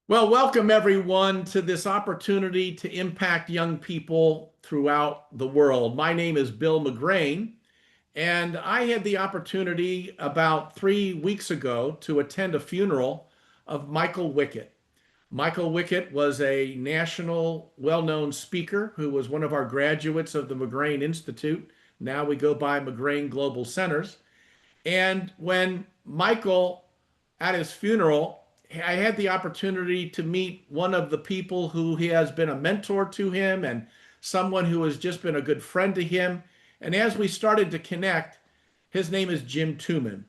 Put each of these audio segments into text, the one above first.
Well, welcome everyone to this opportunity to impact young people throughout the world. My name is Bill McGrane, and I had the opportunity about 3 weeks ago to attend a funeral of Michael Wickett. Michael Wickett was a national well-known speaker who was one of our graduates of the McGrane Institute. Now we go by McGrane Global Centers. And when Michael, at his funeral, I had the opportunity to meet one of the people who he has been a mentor to him and someone who has just been a good friend to him. And as we started to connect, his name is Jim Tuman.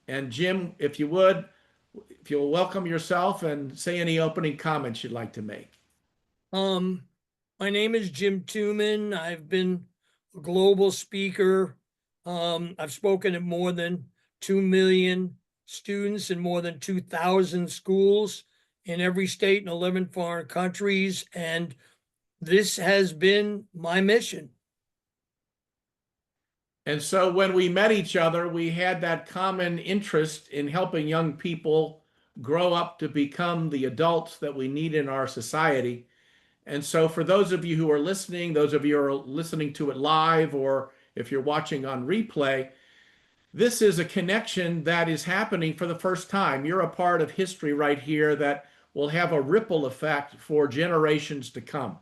And Jim, if you'll welcome yourself and say any opening comments you'd like to make. Um, my name is Jim Tuman. I've been a global speaker. I've spoken at more than 2 million students in more than 2,000 schools in every state and 11 foreign countries. And this has been my mission. And so when we met each other, we had that common interest in helping young people grow up to become the adults that we need in our society. And so for those of you who are listening, those of you who are listening to it live, or if you're watching on replay, this is a connection that is happening for the first time. You're a part of history right here that will have a ripple effect for generations to come.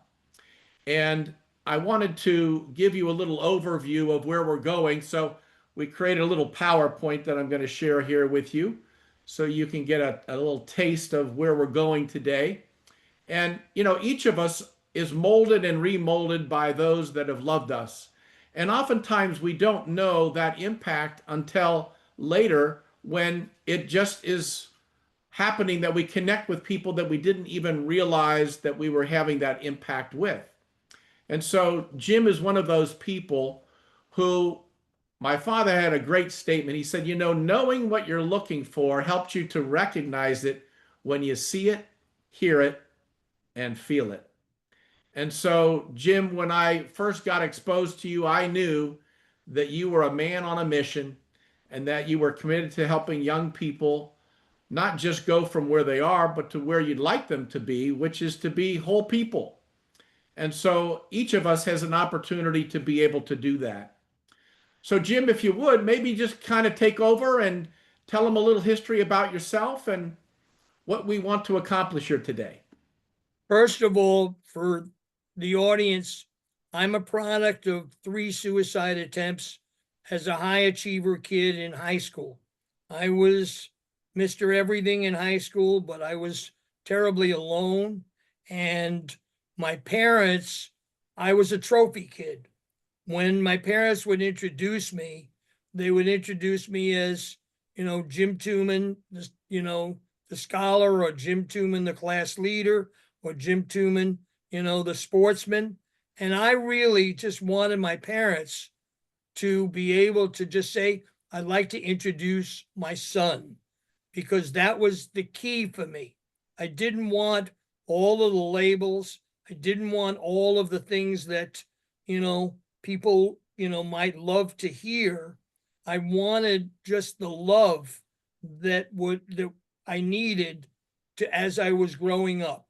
And I wanted to give you a little overview of where we're going. So we created a little PowerPoint that I'm going to share here with you so you can get a little taste of where we're going today. And, each of us is molded and remolded by those that have loved us. And oftentimes we don't know that impact until later when it just is happening that we connect with people that we didn't even realize that we were having that impact with. And so Jim is one of those people who my father had a great statement. He said, knowing what you're looking for helps you to recognize it when you see it, hear it, and feel it. And so, Jim, when I first got exposed to you, I knew that you were a man on a mission and that you were committed to helping young people not just go from where they are, but to where you'd like them to be, which is to be whole people. And so each of us has an opportunity to be able to do that. So, Jim, if you would, maybe just kind of take over and tell them a little history about yourself and what we want to accomplish here today. First of all, for the audience, I'm a product of 3 suicide attempts as a high achiever kid in high school. I was Mr. Everything in high school, but I was terribly alone. And my parents, I was a trophy kid. When my parents would introduce me, they would introduce me as, Jim Tuman, the scholar, or Jim Tuman, the class leader, or Jim Tuman, the sportsman. And I really just wanted my parents to be able to just say, I'd like to introduce my son, because that was the key for me. I didn't want all of the labels. I didn't want all of the things that, people, might love to hear. I wanted just the love that I needed as I was growing up.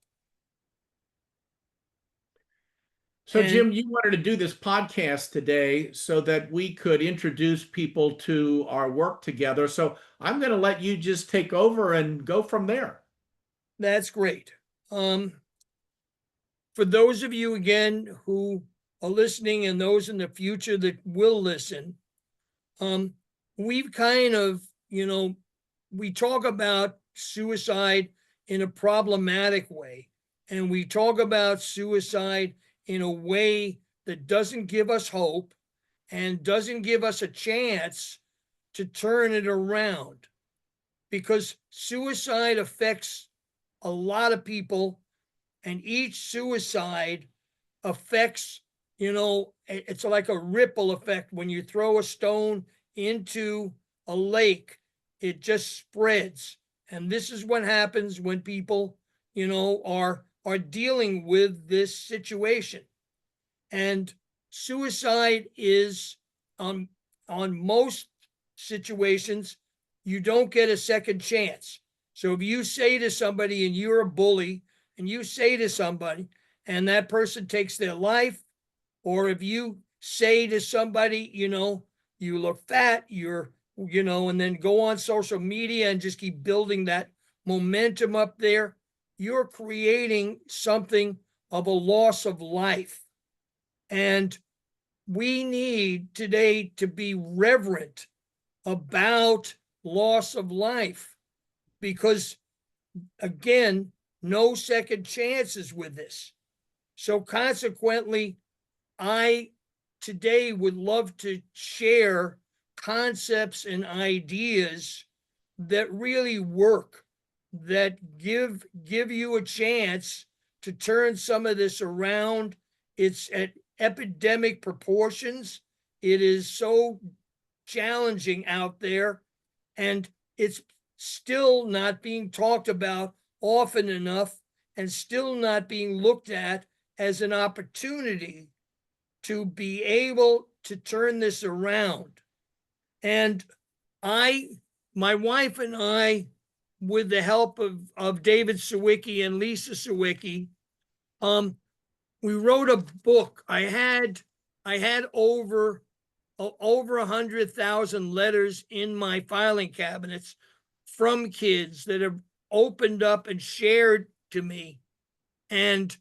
So, And Jim, you wanted to do this podcast today so that we could introduce people to our work together. So, I'm going to let you just take over and go from there. that's great. For those of you again who are listening and those in the future that will listen, we've kind of, we talk about suicide in a problematic way, and we talk about suicide in a way that doesn't give us hope and doesn't give us a chance to turn it around, because suicide affects a lot of people, and each suicide affects, it's like a ripple effect. When you throw a stone into a lake, it just spreads. And this is what happens when people, are dealing with this situation. And suicide is, on most situations, you don't get a second chance. So if you say to somebody and you're a bully and you say to somebody and that person takes their life, or if you say to somebody, you look fat, and then go on social media and just keep building that momentum up there, you're creating something of a loss of life. And we need today to be reverent about loss of life because, again, no second chances with this. So consequently, I today would love to share concepts and ideas that really work, that give you a chance to turn some of this around. It's at epidemic proportions. It is so challenging out there, and it's still not being talked about often enough and still not being looked at as an opportunity to be able to turn this around. And my wife and I, with the help of David Sawicki and Lisa Sawicki, we wrote a book. I had over 100,000 letters in my filing cabinets from kids that have opened up and shared to me. And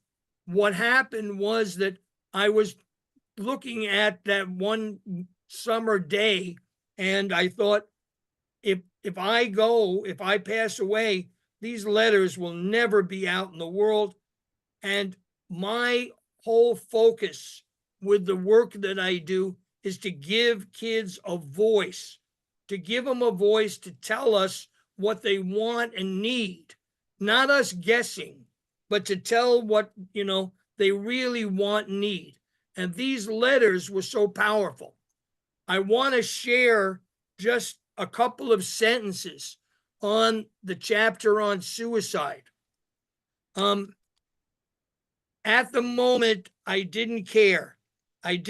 what happened was that I was looking at that one summer day, and I thought, if I pass away, these letters will never be out in the world. And my whole focus with the work that I do is to give kids a voice, to give them a voice to tell us what they want and need, not us guessing, but to tell what, they really want and need. And these letters were so powerful. I want to share just a couple of sentences on the chapter on suicide. At the moment, I didn't care. I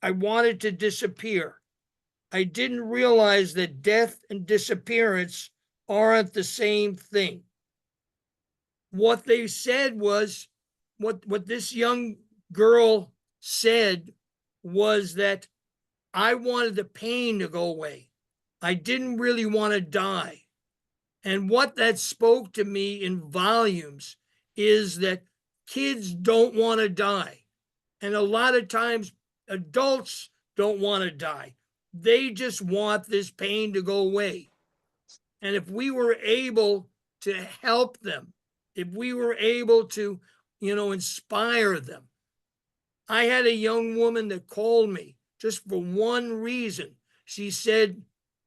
wanted to disappear. I didn't realize that death and disappearance aren't the same thing. What they said was, what this young girl said was that I wanted the pain to go away. I didn't really want to die. And what that spoke to me in volumes is that kids don't want to die. And a lot of times adults don't want to die. They just want this pain to go away. And if we were able to help them, if we were able to, inspire them. I had a young woman that called me just for one reason. She said,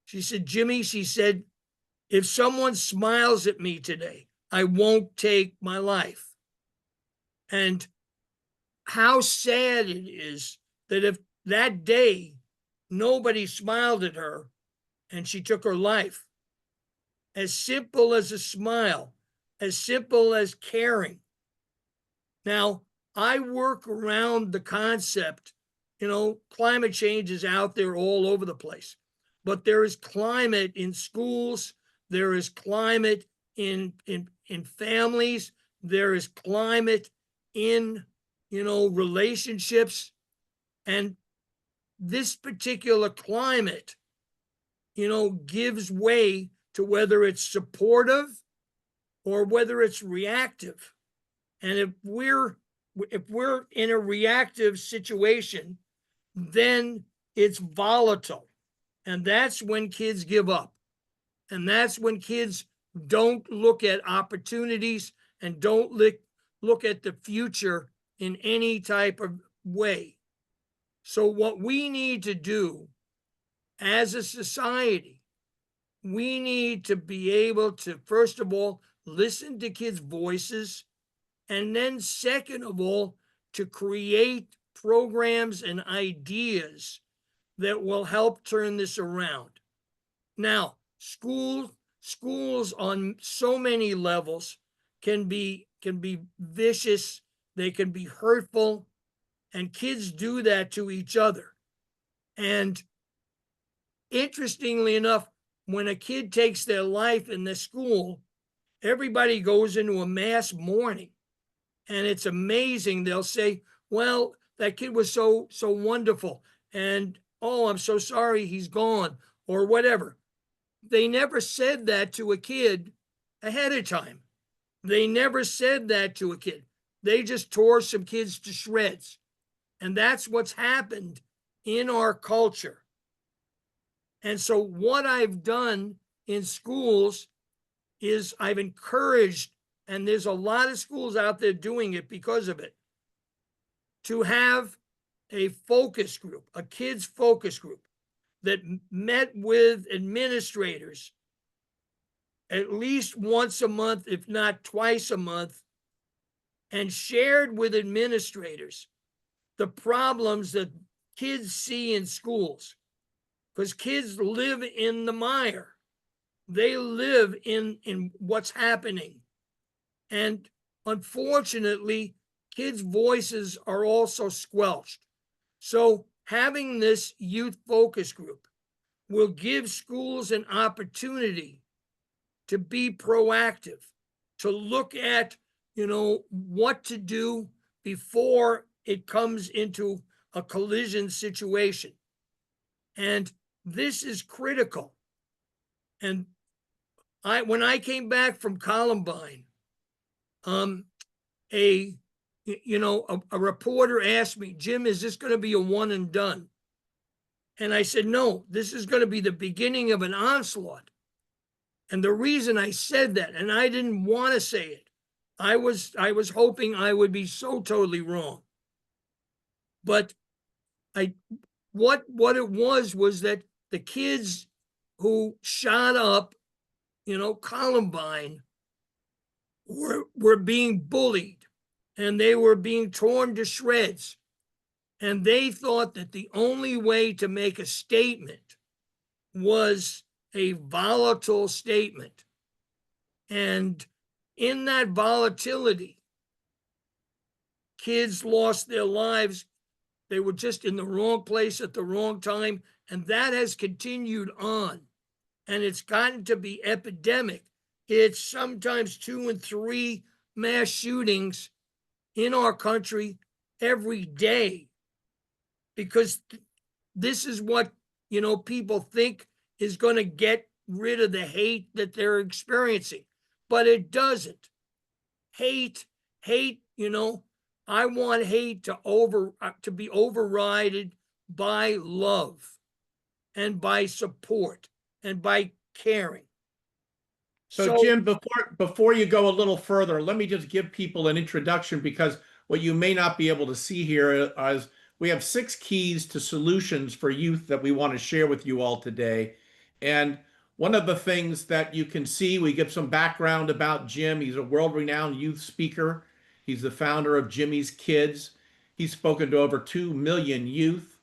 Jimmy, she said, if someone smiles at me today, I won't take my life. And how sad it is that if that day nobody smiled at her and she took her life. As simple as a smile, as simple as caring. Now, I work around the concept, climate change is out there all over the place, but there is climate in schools, there is climate in families, there is climate in, relationships. And this particular climate, gives way to whether it's supportive or whether it's reactive. And if we're in a reactive situation, then it's volatile. And that's when kids give up. And that's when kids don't look at opportunities and don't look at the future in any type of way. So what we need to do as a society, we need to be able to, first of all, listen to kids' voices, and then second of all, to create programs and ideas that will help turn this around. Now, schools on so many levels can be vicious, they can be hurtful, and kids do that to each other. And interestingly enough, when a kid takes their life in the school, everybody goes into a mass mourning. And it's amazing. They'll say, well, that kid was so wonderful. And oh, I'm so sorry he's gone, or whatever. They never said that to a kid ahead of time. They never said that to a kid. They just tore some kids to shreds. And that's what's happened in our culture. And so, what I've done in schools is I've encouraged, and there's a lot of schools out there doing it because of it, to have a focus group, a kids' focus group that met with administrators at least once a month, if not twice a month, and shared with administrators the problems that kids see in schools. Because kids live in the mire. They live in what's happening. And unfortunately, kids' voices are also squelched. So having this youth focus group will give schools an opportunity to be proactive, to look at, what to do before it comes into a collision situation. And this is critical. And when I came back from Columbine, a reporter asked me, Jim, is this going to be a one and done? And I said, no, this is going to be the beginning of an onslaught. And the reason I said that, and I didn't want to say it, I was hoping I would be so totally wrong. But what it was that the kids who shot up, Columbine, were being bullied, and they were being torn to shreds. And they thought that the only way to make a statement was a volatile statement. And in that volatility, kids lost their lives. They were just in the wrong place at the wrong time. And that has continued on. And it's gotten to be epidemic. It's sometimes 2 and 3 mass shootings in our country every day, because this is what, people think is going to get rid of the hate that they're experiencing, but it doesn't. Hate, I want hate to be overridden by love and by support and by caring. So Jim, before you go a little further, let me just give people an introduction, because what you may not be able to see here is we have 6 keys to solutions for youth that we want to share with you all today. And one of the things that you can see, we give some background about Jim. He's a world-renowned youth speaker. He's the founder of Jimmy's Kids. He's spoken to over 2 million youth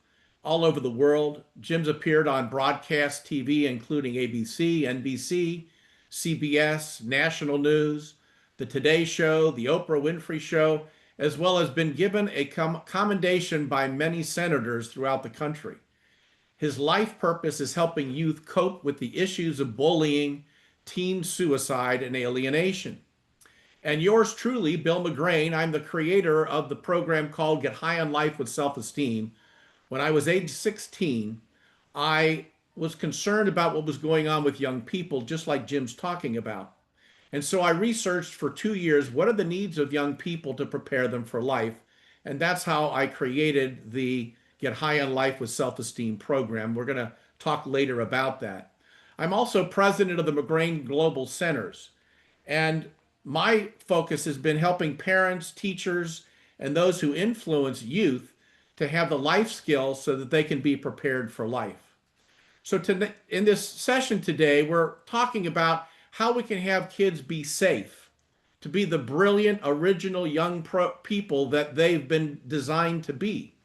all over the world. Jim's appeared on broadcast TV, including ABC, NBC, CBS, National News, The Today Show, The Oprah Winfrey Show, as well as been given a commendation by many senators throughout the country. His life purpose is helping youth cope with the issues of bullying, teen suicide, and alienation. And yours truly, Bill McGrane, I'm the creator of the program called Get High on Life with Self-Esteem. When I was age 16, I was concerned about what was going on with young people, just like Jim's talking about. And so I researched for 2 years, what are the needs of young people to prepare them for life? And that's how I created the Get High on Life with Self-Esteem program. We're going to talk later about that. I'm also president of the McGrane Global Centers. And my focus has been helping parents, teachers, and those who influence youth to have the life skills so that they can be prepared for life. So in this session today, we're talking about how we can have kids be safe, to be the brilliant, original young people that they've been designed to be.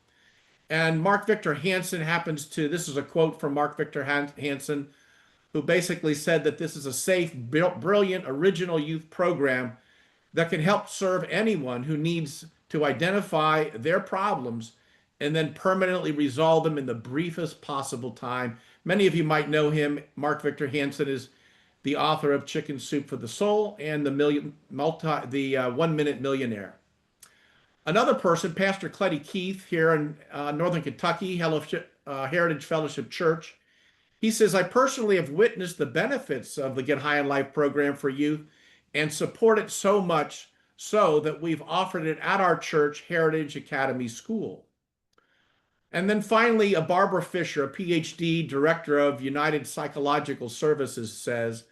And Mark Victor Hansen this is a quote from Mark Victor Hansen, who basically said that this is a safe, brilliant, original youth program that can help serve anyone who needs to identify their problems and then permanently resolve them in the briefest possible time, Many of you might know him. Mark Victor Hansen is the author of Chicken Soup for the Soul and the 1 Minute Millionaire. Another person, Pastor Cletty Keith, here in Northern Kentucky, Heritage Fellowship Church. He says, I personally have witnessed the benefits of the Get High in Life program for youth and support it so much so that we've offered it at our church, Heritage Academy School. And then finally, a Barbara Fisher, a PhD, director of United Psychological Services, says,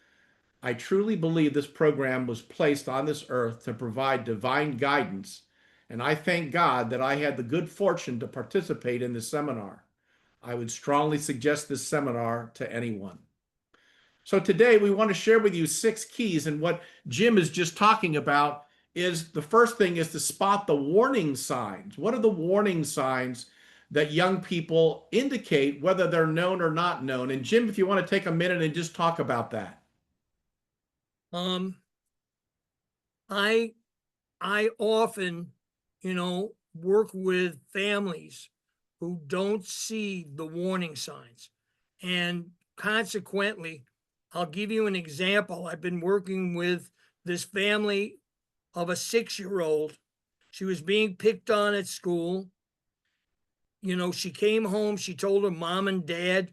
I truly believe this program was placed on this earth to provide divine guidance, and I thank God that I had the good fortune to participate in this seminar. I would strongly suggest this seminar to anyone. So today we want to share with you 6 keys, and what Jim is just talking about is the first thing is to spot the warning signs. What are the warning signs that young people indicate whether they're known or not known? And Jim, if you want to take a minute and just talk about that. I often, work with families who don't see the warning signs. And consequently, I'll give you an example. I've been working with this family of a 6-year-old. She was being picked on at school. She came home, she told her mom and dad,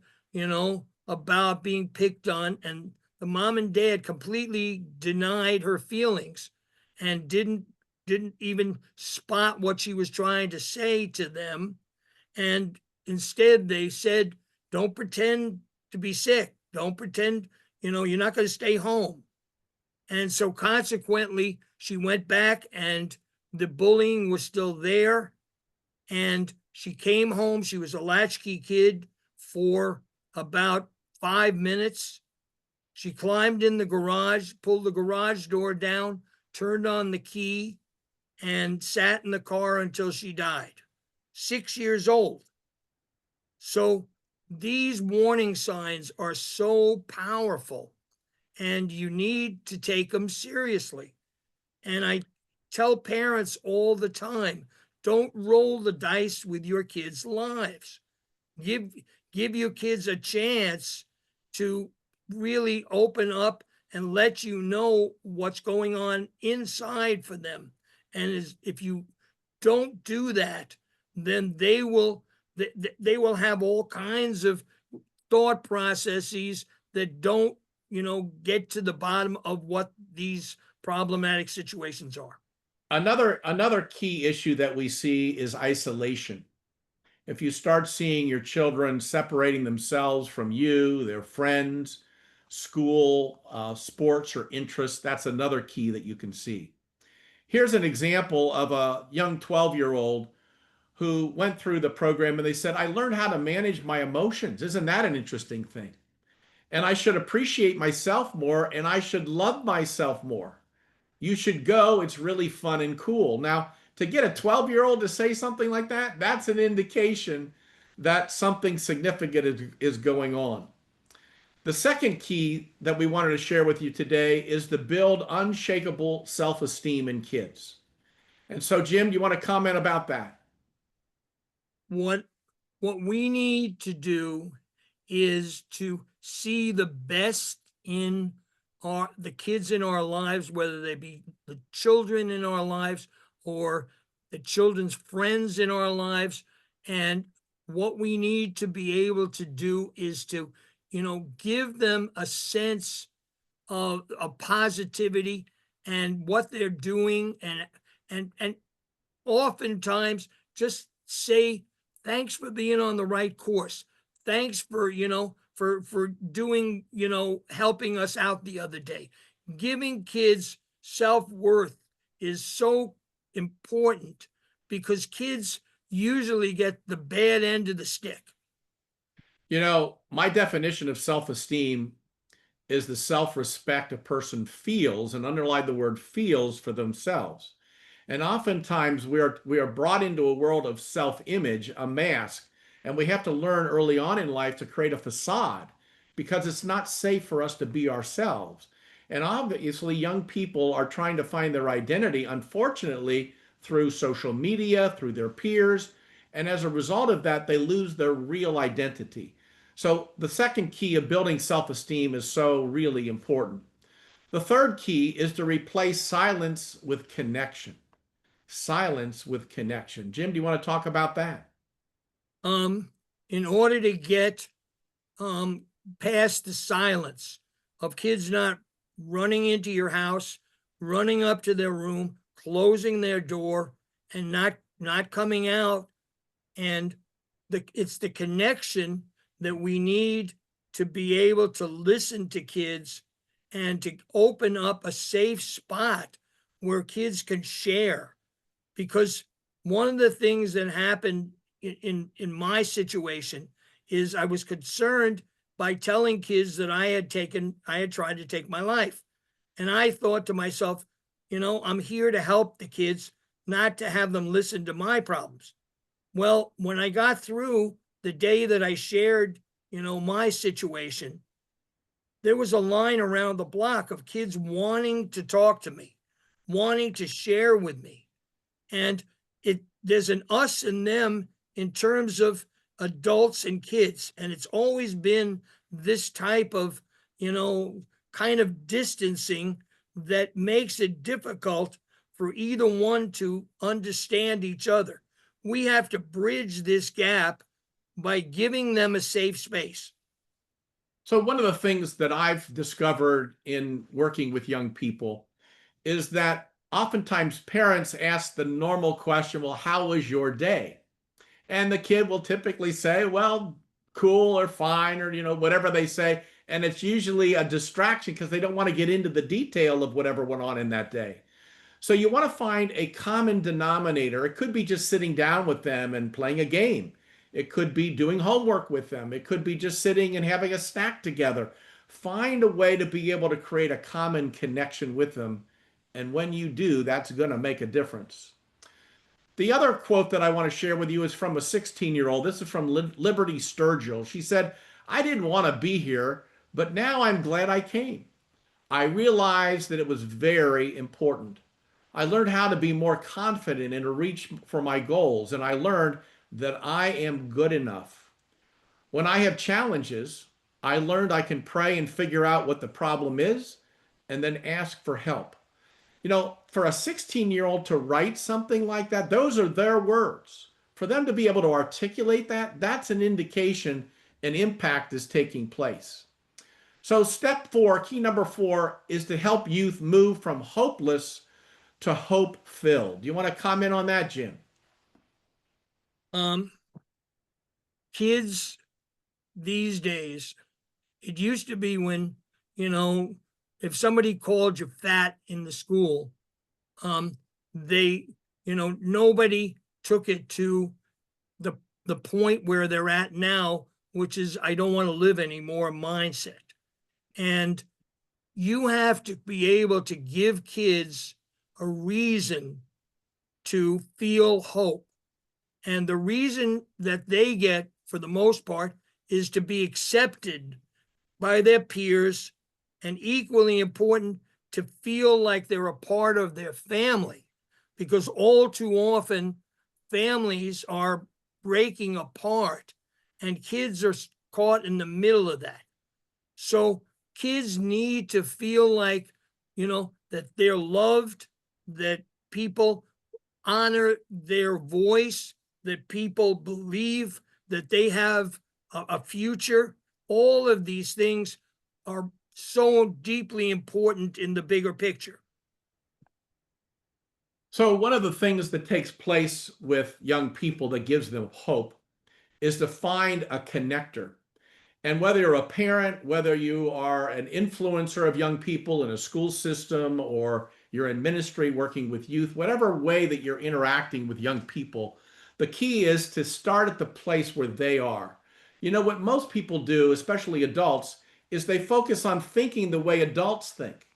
about being picked on, and the mom and dad completely denied her feelings and didn't even spot what she was trying to say to them. And instead they said, don't pretend to be sick. Don't pretend, you're not going to stay home. And so consequently, she went back and the bullying was still there. And she came home. She was a latchkey kid for about 5 minutes. She climbed in the garage, pulled the garage door down, turned on the key, and sat in the car until she died. 6 years old. So these warning signs are so powerful, and you need to take them seriously. And I tell parents all the time, don't roll the dice with your kids' lives. Give your kids a chance to really open up and let you know what's going on inside for them. And if you don't do that, then they will have all kinds of thought processes that don't, get to the bottom of what these problematic situations are. Another key issue that we see is isolation. If you start seeing your children separating themselves from you, their friends, school, sports, or interests, that's another key that you can see. Here's an example of a young 12-year-old who went through the program and they said, I learned how to manage my emotions. Isn't that an interesting thing? And I should appreciate myself more and I should love myself more. You should go. It's really fun and cool. Now, to get a 12-year-old to say something like that, that's an indication that something significant is going on. The second key that we wanted to share with you today is to build unshakable self-esteem in kids. And so, Jim, do you want to comment about that? What we need to do is to see the best in the kids in our lives, whether they be the children in our lives or the children's friends in our lives. And what we need to be able to do is to, give them a sense of positivity and what they're doing, and oftentimes just say, thanks for being on the right course. Thanks for, for doing, helping us out the other day. Giving kids self-worth is so important because kids usually get the bad end of the stick. My definition of self-esteem is the self-respect a person feels, and underline the word feels, for themselves. And oftentimes we are brought into a world of self-image, a mask, and we have to learn early on in life to create a facade because it's not safe for us to be ourselves. And obviously, young people are trying to find their identity, unfortunately, through social media, through their peers. And as a result of that, they lose their real identity. So the second key of building self-esteem is so really important. The third key is to replace silence with connection. Silence with connection. Jim, do you want to talk about that? Um, in order to get um, past the silence of kids not running into your house, running up to their room, closing their door, and not coming out. And it's the connection that we need to be able to listen to kids and to open up a safe spot where kids can share. Because one of the things that happened in my situation is I was concerned by telling kids that I had tried to take my life. And I thought to myself, I'm here to help the kids, not to have them listen to my problems. Well, when I got through the day that I shared, my situation, there was a line around the block of kids wanting to talk to me, wanting to share with me. And there's an us and them in terms of adults and kids. And it's always been this type of, kind of distancing that makes it difficult for either one to understand each other. We have to bridge this gap by giving them a safe space. So one of the things that I've discovered in working with young people is that oftentimes parents ask the normal question, well, how was your day? And the kid will typically say, well, cool or fine, or whatever they say. And it's usually a distraction because they don't want to get into the detail of whatever went on in that day. So you want to find a common denominator. It could be just sitting down with them and playing a game. It could be doing homework with them. It could be just sitting and having a snack together. Find a way to be able to create a common connection with them. And when you do, that's going to make a difference. The other quote that I want to share with you is from a 16-year-old. This is from Liberty Sturgill. She said, I didn't want to be here, but now I'm glad I came. I realized that it was very important. I learned how to be more confident and to reach for my goals, and I learned that I am good enough. When I have challenges, I learned I can pray and figure out what the problem is and then ask for help. For a 16-year-old to write something like that, those are their words. For them to be able to articulate that, that's an indication an impact is taking place. So step 4, key number 4, is to help youth move from hopeless to hope-filled. Do you want to comment on that, Jim? Um, Kids these days, it used to be when, if somebody called you fat in the school, they, nobody took it to the point where they're at now, which is I don't want to live anymore mindset. And you have to be able to give kids a reason to feel hope. And the reason that they get, for the most part, is to be accepted by their peers, and equally important, to feel like they're a part of their family. Because all too often, families are breaking apart and kids are caught in the middle of that. So kids need to feel like, that they're loved, that people honor their voice, that people believe that they have a future. All of these things are so deeply important in the bigger picture. So one of the things that takes place with young people that gives them hope is to find a connector. And whether you're a parent, whether you are an influencer of young people in a school system, or you're in ministry working with youth, whatever way that you're interacting with young people, the key is to start at the place where they are. What most people do, especially adults, is they focus on thinking the way adults think.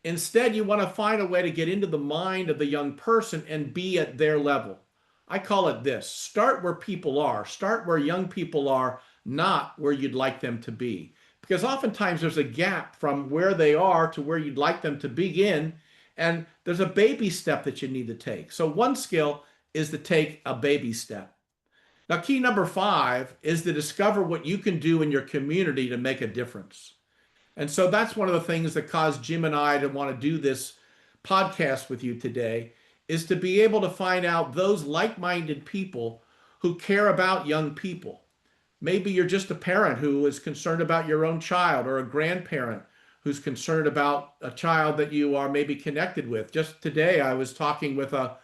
Instead, you want to find a way to get into the mind of the young person and be at their level. I call it this: start where people are, start where young people are, not where you'd like them to be. Because oftentimes there's a gap from where they are to where you'd like them to begin, and there's a baby step that you need to take. So one skill is to take a baby step. Now, key number five is to discover what you can do in your community to make a difference. And so that's one of the things that caused Jim and I to want to do this podcast with you today, is to be able to find out those like-minded people who care about young people. Maybe you're just a parent who is concerned about your own child, or a grandparent who's concerned about a child that you are maybe connected with. Just today, I was talking with a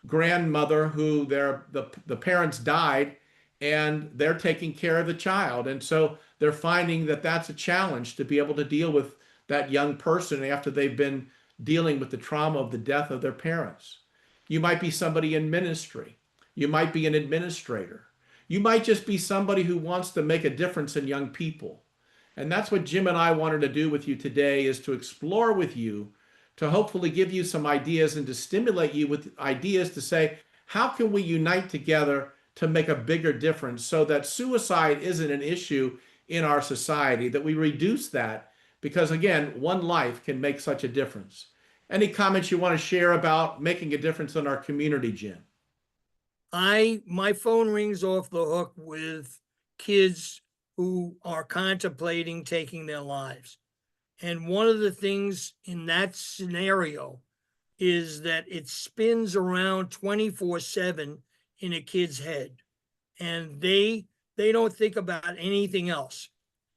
grandmother who the parents died, and they're taking care of the child. And so they're finding that that's a challenge to be able to deal with that young person after they've been dealing with the trauma of the death of their parents. You might be somebody in ministry. You might be an administrator. You might just be somebody who wants to make a difference in young people. And that's what Jim and I wanted to do with you today, is to explore with you, to hopefully give you some ideas and to stimulate you with ideas to say, how can we unite together to make a bigger difference so that suicide isn't an issue in our society, that we reduce that, because again, one life can make such a difference. Any comments you want to share about making a difference in our community, Jim? My phone rings off the hook with kids who are contemplating taking their lives. And one of the things in that scenario is that it spins around 24/7 in a kid's head, and they don't think about anything else.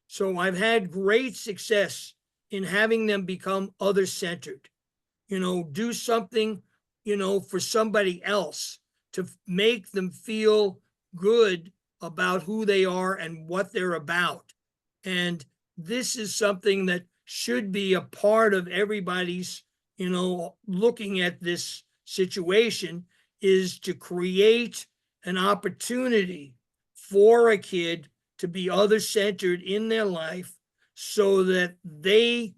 So I've had great success in having them become other centered, do something, for somebody else to make them feel good about who they are and what they're about. And this is something that should be a part of everybody's, looking at this situation, is to create an opportunity for a kid to be other centered in their life so that they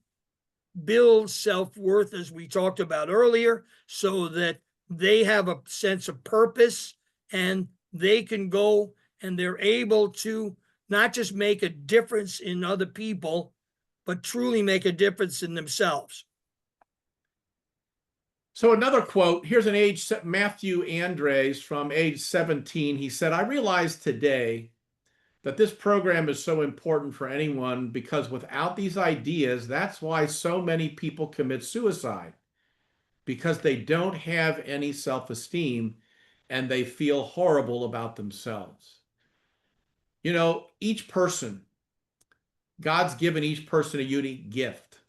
build self-worth, as we talked about earlier, so that they have a sense of purpose, and they can go and they're able to not just make a difference in other people, but truly make a difference in themselves. So another quote, here's an age, Matthew Andres from age 17. He said, I realize today that this program is so important for anyone, because without these ideas, that's why so many people commit suicide, because they don't have any self-esteem and they feel horrible about themselves. Each person, God's given each person a unique gift,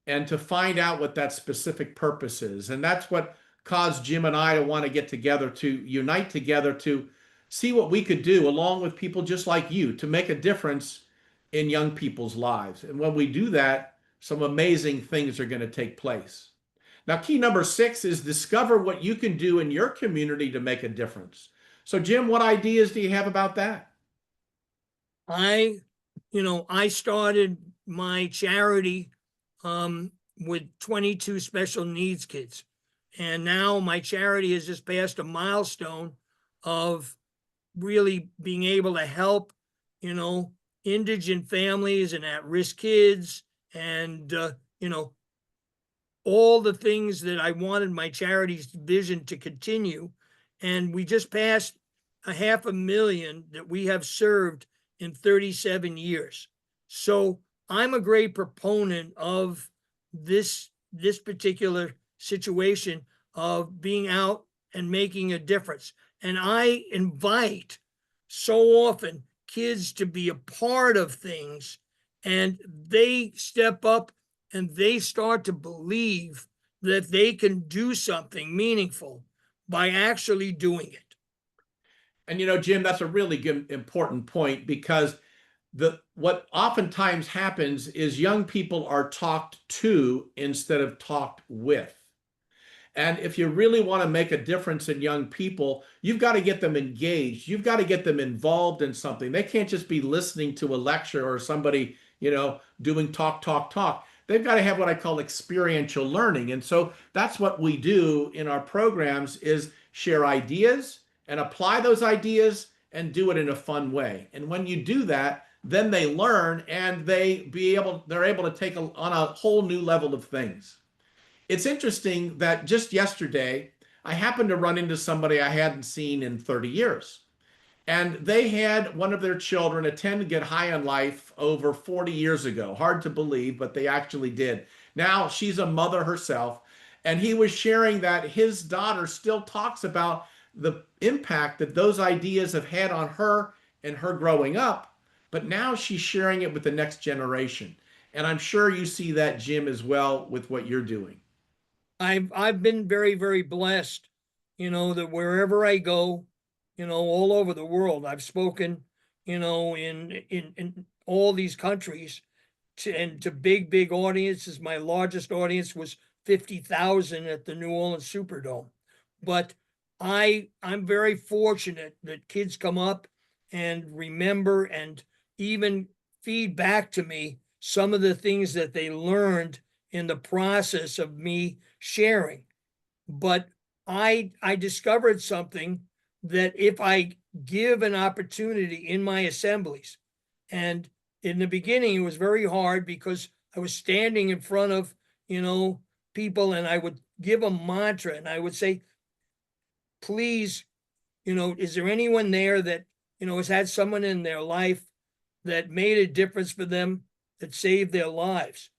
and to find out what that specific purpose is. And that's what caused Jim and I to want to get together, to unite together, to see what we could do along with people just like you to make a difference in young people's lives. And when we do that, some amazing things are going to take place. Now, key number six is discover what you can do in your community to make a difference. So, Jim, what ideas do you have about that? I started my charity with 22 special needs kids. And now my charity has just passed a milestone of really being able to help, indigent families and at-risk kids, and, all the things that I wanted my charity's vision to continue. And we just passed a 500,000 that we have served in 37 years. So I'm a great proponent of this particular situation of being out and making a difference. And I invite so often kids to be a part of things, and they step up and they start to believe that they can do something meaningful by actually doing it. And Jim, that's a really good, important point, because what oftentimes happens is young people are talked to instead of talked with. And if you really want to make a difference in young people, you've got to get them engaged. You've got to get them involved in something. They can't just be listening to a lecture or somebody, doing talk, talk, talk. They've got to have what I call experiential learning. And so that's what we do in our programs, is share ideas and apply those ideas and do it in a fun way. And when you do that, then they learn, and they're able to take on a whole new level of things. It's interesting that just yesterday, I happened to run into somebody I hadn't seen in 30 years. And they had one of their children attend to Get High on Life over 40 years ago. Hard to believe, but they actually did. Now she's a mother herself. And he was sharing that his daughter still talks about the impact that those ideas have had on her and her growing up. But now she's sharing it with the next generation. And I'm sure you see that, Jim, as well with what you're doing. I've been very, very blessed, that wherever I go, all over the world, I've spoken, in all these countries to big, big audiences. My largest audience was 50,000 at the New Orleans Superdome. But I'm very fortunate that kids come up and remember and even feed back to me some of the things that they learned in the process of me sharing. But I discovered something that if I give an opportunity in my assemblies, and in the beginning it was very hard because I was standing in front of, people, and I would give a mantra and I would say, please, is there anyone there that, has had someone in their life that made a difference for them, that saved their lives?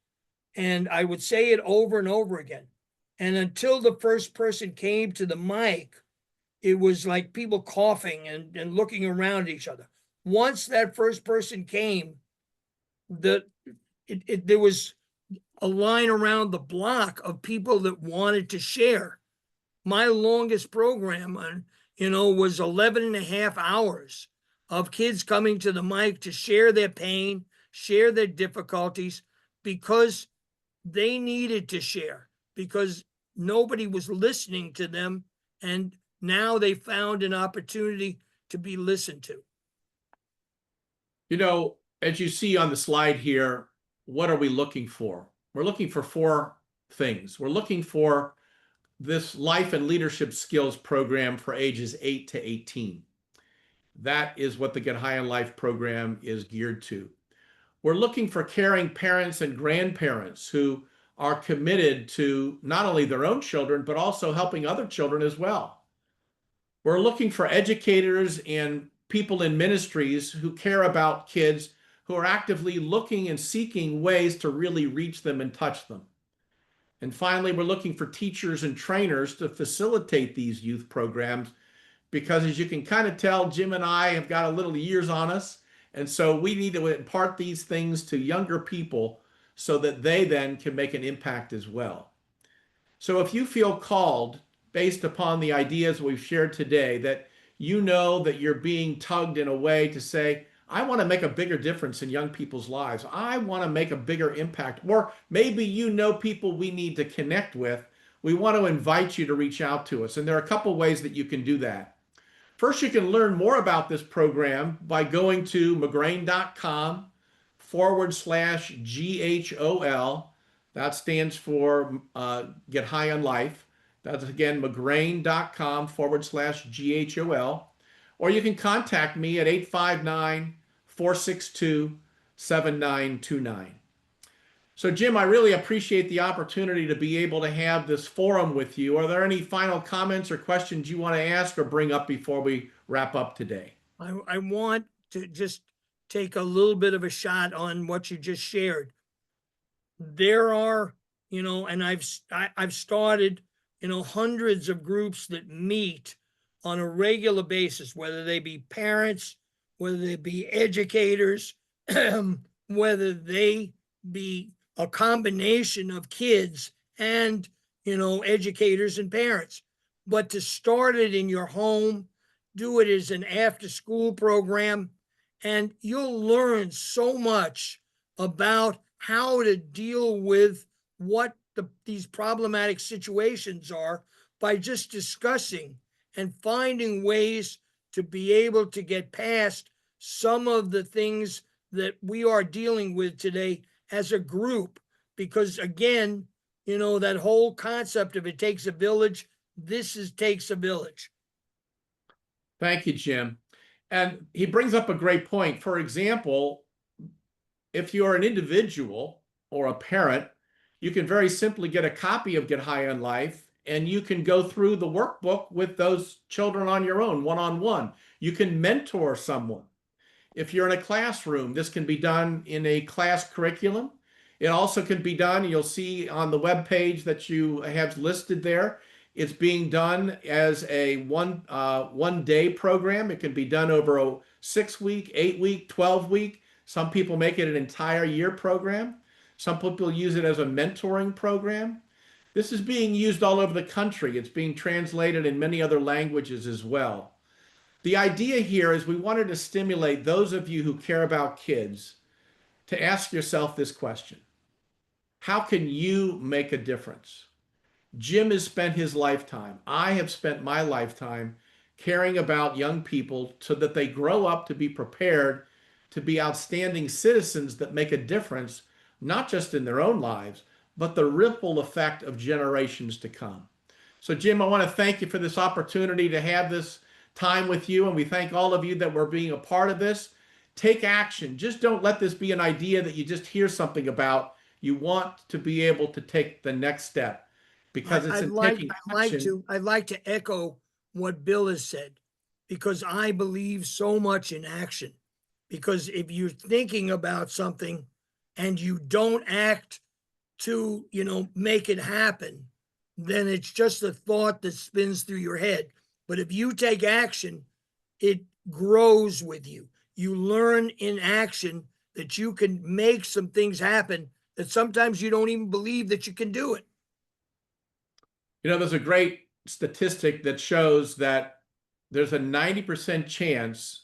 And I would say it over and over again. And until the first person came to the mic, it was like people coughing and looking around each other. Once that first person came, there was a line around the block of people that wanted to share. My longest program was 11 and a half hours of kids coming to the mic to share their pain, share their difficulties, because they needed to share, because nobody was listening to them. And now they found an opportunity to be listened to. As you see on the slide here, what are we looking for? We're looking for four things. We're looking for this life and leadership skills program for ages 8 to 18. That is what the Get High on Life program is geared to. We're looking for caring parents and grandparents who are committed to not only their own children, but also helping other children as well. We're looking for educators and people in ministries who care about kids, who are actively looking and seeking ways to really reach them and touch them. And finally, we're looking for teachers and trainers to facilitate these youth programs, because as you can kind of tell, Jim and I have got a little years on us. And so we need to impart these things to younger people so that they then can make an impact as well. So if you feel called, based upon the ideas we've shared today, that you know that you're being tugged in a way to say, I want to make a bigger difference in young people's lives. I want to make a bigger impact. Or maybe you know people we need to connect with. We want to invite you to reach out to us. And there are a couple ways that you can do that. First, you can learn more about this program by going to McGrane.com/GHOL. That stands for Get High on Life. That's again, McGrane.com/GHOL. Or you can contact me at 859-462-7929. So, Jim, I really appreciate the opportunity to be able to have this forum with you. Are there any final comments or questions you want to ask or bring up before we wrap up today? I want to just take a little bit of a shot on what you just shared. There are, and I've started, hundreds of groups that meet on a regular basis, whether they be parents, whether they be educators, whether they be a combination of kids and, educators and parents. But to start it in your home, do it as an after school program, and you'll learn so much about how to deal with what these problematic situations are by just discussing and finding ways to be able to get past some of the things that we are dealing with today as a group. Because again, that whole concept of it takes a village, takes a village. Thank you, Jim. And he brings up a great point. For example, if you're an individual or a parent, you can very simply get a copy of Get High on Life, and you can go through the workbook with those children on your own, one-on-one. You can mentor someone. If you're in a classroom, this can be done in a class curriculum. It also can be done, you'll see on the web page that you have listed there, it's being done as a one day program. It can be done over a 6 week, 8 week, 12 week. Some people make it an entire year program. Some people use it as a mentoring program. This is being used all over the country. It's being translated in many other languages as well. The idea here is we wanted to stimulate those of you who care about kids to ask yourself this question: how can you make a difference? Jim has spent his lifetime, I have spent my lifetime caring about young people so that they grow up to be prepared to be outstanding citizens that make a difference, not just in their own lives, but the ripple effect of generations to come. So, Jim, I want to thank you for this opportunity to have this time with you, and we thank all of you that were being a part of this. Take action. Just don't let this be an idea that you just hear something about. You want to be able to take the next step, because it's in taking action. I'd like to echo what Bill has said, because I believe so much in action. Because if you're thinking about something and you don't act to, make it happen, then it's just a thought that spins through your head. But if you take action, it grows with you. You learn in action that you can make some things happen that sometimes you don't even believe that you can do it. There's a great statistic that shows that there's a 90% chance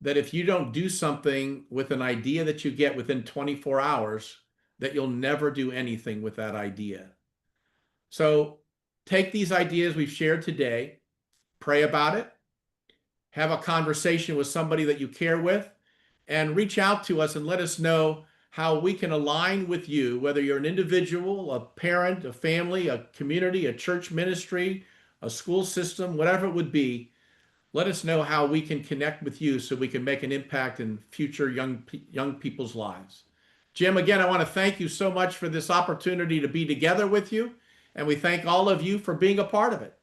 that if you don't do something with an idea that you get within 24 hours, that you'll never do anything with that idea. So take these ideas we've shared today, pray about it, have a conversation with somebody that you care with, and reach out to us and let us know how we can align with you, whether you're an individual, a parent, a family, a community, a church ministry, a school system, whatever it would be. Let us know how we can connect with you so we can make an impact in future young people's lives. Jim, again, I want to thank you so much for this opportunity to be together with you, and we thank all of you for being a part of it.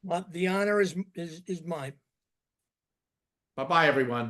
Well, the honor is mine. Bye-bye, everyone.